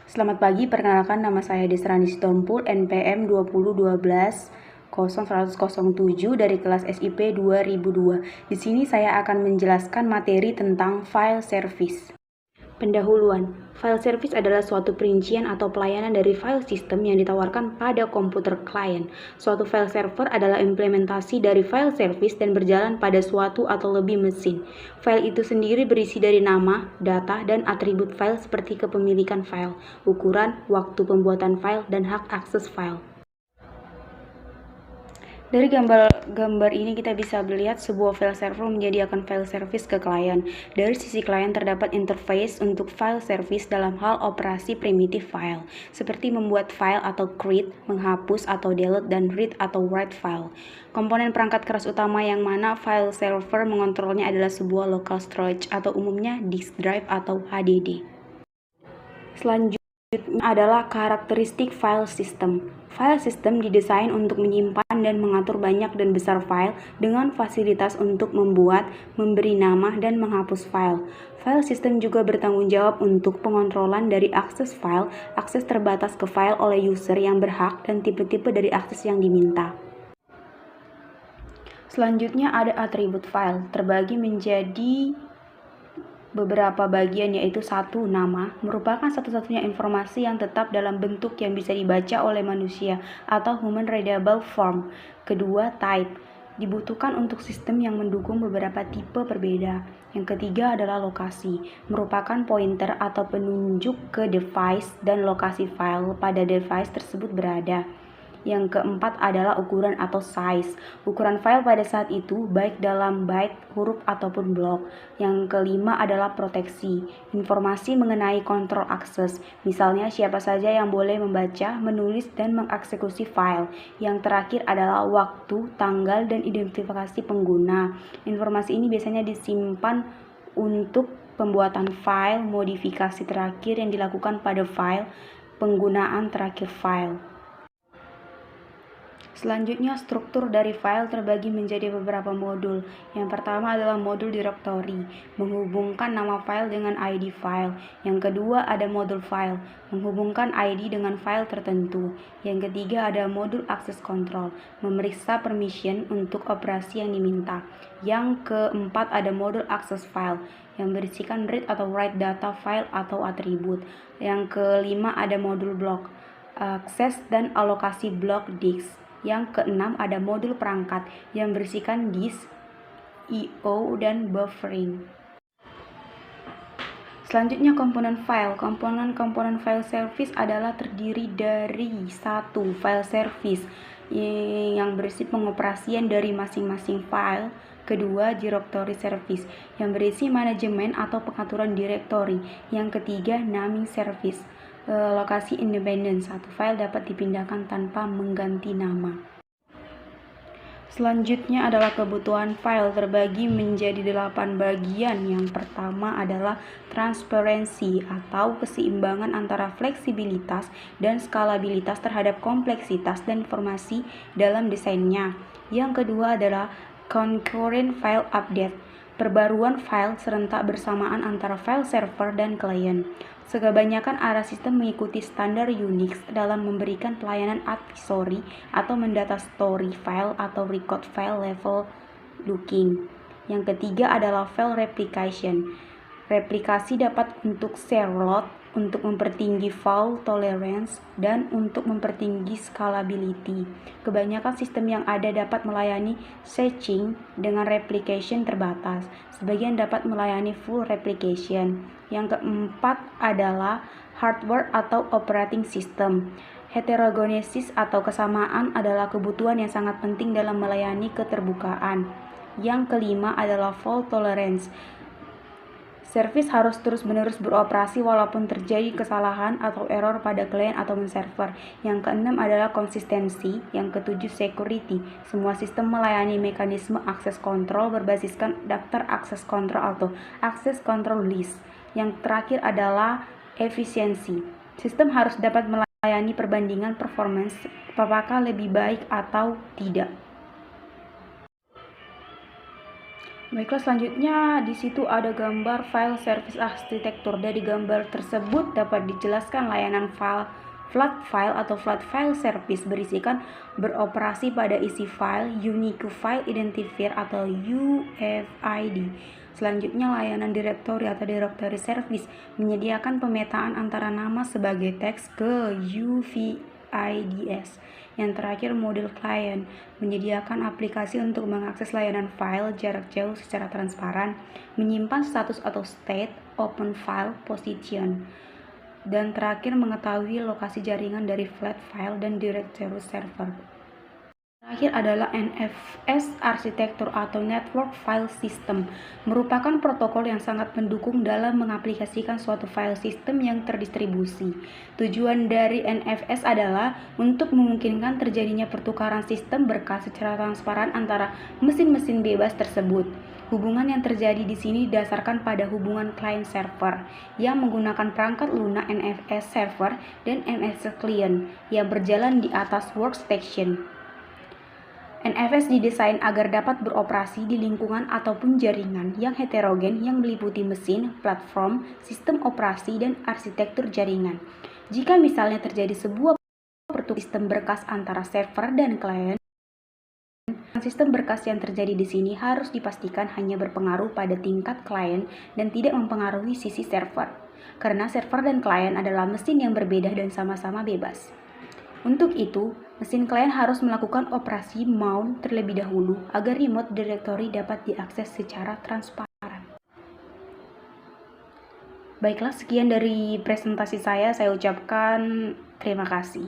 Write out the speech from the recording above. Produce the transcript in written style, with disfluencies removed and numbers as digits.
Selamat pagi, perkenalkan nama saya Desrani Sitompul, NPM 2012-0107 dari kelas SIP 2002. Di sini saya akan menjelaskan materi tentang file service. Pendahuluan, file service adalah suatu perincian atau pelayanan dari file system yang ditawarkan pada komputer klien. Suatu file server adalah implementasi dari file service dan berjalan pada suatu atau lebih mesin. File itu sendiri berisi dari nama, data, dan atribut file seperti kepemilikan file, ukuran, waktu pembuatan file, dan hak akses file. Dari gambar ini kita bisa melihat sebuah file server menyediakan file service ke klien. Dari sisi klien terdapat interface untuk file service dalam hal operasi primitif file, seperti membuat file atau create, menghapus atau delete, dan read atau write file. Komponen perangkat keras utama yang mana file server mengontrolnya adalah sebuah local storage atau umumnya disk drive atau HDD. Selanjutnya adalah karakteristik file system. File system didesain untuk menyimpan dan mengatur banyak dan besar file dengan fasilitas untuk membuat, memberi nama, dan menghapus file. File system juga bertanggung jawab untuk pengontrolan dari akses file, akses terbatas ke file oleh user yang berhak, dan tipe-tipe dari akses yang diminta. Selanjutnya ada atribut file, terbagi menjadi beberapa bagian, yaitu satu, nama, merupakan satu-satunya informasi yang tetap dalam bentuk yang bisa dibaca oleh manusia atau human readable form. Kedua, type, dibutuhkan untuk sistem yang mendukung beberapa tipe berbeda. Yang ketiga adalah lokasi, merupakan pointer atau penunjuk ke device dan lokasi file pada device tersebut berada. Yang keempat adalah ukuran atau size. Ukuran file pada saat itu baik dalam byte, huruf, ataupun blok. Yang kelima adalah proteksi. Informasi mengenai kontrol akses. Misalnya siapa saja yang boleh membaca, menulis, dan mengeksekusi file. Yang terakhir adalah waktu, tanggal, dan identifikasi pengguna. Informasi ini biasanya disimpan untuk pembuatan file, modifikasi terakhir yang dilakukan pada file, penggunaan terakhir file. Selanjutnya, struktur dari file terbagi menjadi beberapa modul. Yang pertama adalah modul directory, menghubungkan nama file dengan ID file. Yang kedua ada modul file, menghubungkan ID dengan file tertentu. Yang ketiga ada modul access control, memeriksa permission untuk operasi yang diminta. Yang keempat ada modul access file, yang berisikan read atau write data file atau atribut. Yang kelima ada modul block, akses dan alokasi blok disk. Yang keenam ada modul perangkat yang berisikan disk, I/O, dan buffering. Selanjutnya komponen file. Komponen file service adalah terdiri dari satu, file service yang berisi pengoperasian dari masing-masing file. Kedua, directory service yang berisi manajemen atau pengaturan directory. Yang ketiga, naming service, lokasi independen, satu file dapat dipindahkan tanpa mengganti nama. Selanjutnya adalah kebutuhan file, terbagi menjadi 8 bagian. Yang pertama adalah transparansi atau keseimbangan antara fleksibilitas dan skalabilitas terhadap kompleksitas dan informasi dalam desainnya. Yang kedua adalah concurrent file update, perbaruan file serentak bersamaan antara file server dan klien. Kebanyakan arah sistem mengikuti standar Unix dalam memberikan pelayanan advisory atau mendata story file atau record file level looking. Yang ketiga adalah file replication. Replikasi dapat untuk share load, untuk mempertinggi fault tolerance, dan untuk mempertinggi scalability. Kebanyakan sistem yang ada dapat melayani searching dengan replication terbatas. Sebagian dapat melayani full replication. Yang keempat adalah hardware atau operating system. Heterogenesis atau kesamaan adalah kebutuhan yang sangat penting dalam melayani keterbukaan. Yang kelima adalah fault tolerance. Service harus terus-menerus beroperasi walaupun terjadi kesalahan atau error pada klien atau server. Yang keenam adalah konsistensi. Yang ketujuh, security. Semua sistem melayani mekanisme akses kontrol berbasiskan daftar akses kontrol atau akses control list. Yang terakhir adalah efisiensi. Sistem harus dapat melayani perbandingan performance, apakah lebih baik atau tidak. Baiklah, selanjutnya di situ ada gambar file service arsitektur. Dari gambar tersebut dapat dijelaskan layanan flat file atau flat file service berisikan beroperasi pada isi file Unique File Identifier atau UFID. Selanjutnya layanan directory atau directory service menyediakan pemetaan antara nama sebagai teks ke UVIDs. Yang terakhir, model client menyediakan aplikasi untuk mengakses layanan file jarak jauh secara transparan, menyimpan status atau state, open file, position, dan terakhir mengetahui lokasi jaringan dari flat file dan directory server. Terakhir adalah NFS arsitektur atau Network File System, merupakan protokol yang sangat mendukung dalam mengaplikasikan suatu file system yang terdistribusi. Tujuan dari NFS adalah untuk memungkinkan terjadinya pertukaran sistem berkas secara transparan antara mesin-mesin bebas tersebut. Hubungan yang terjadi di sini didasarkan pada hubungan client server yang menggunakan perangkat lunak NFS server dan NFS client yang berjalan di atas workstation. NFS didesain agar dapat beroperasi di lingkungan ataupun jaringan yang heterogen yang meliputi mesin, platform, sistem operasi, dan arsitektur jaringan. Jika misalnya terjadi sebuah pertukaran sistem berkas antara server dan klien, sistem berkas yang terjadi di sini harus dipastikan hanya berpengaruh pada tingkat klien dan tidak mempengaruhi sisi server, karena server dan klien adalah mesin yang berbeda dan sama-sama bebas. Untuk itu, mesin klien harus melakukan operasi mount terlebih dahulu agar remote directory dapat diakses secara transparan. Baiklah, sekian dari presentasi saya ucapkan terima kasih.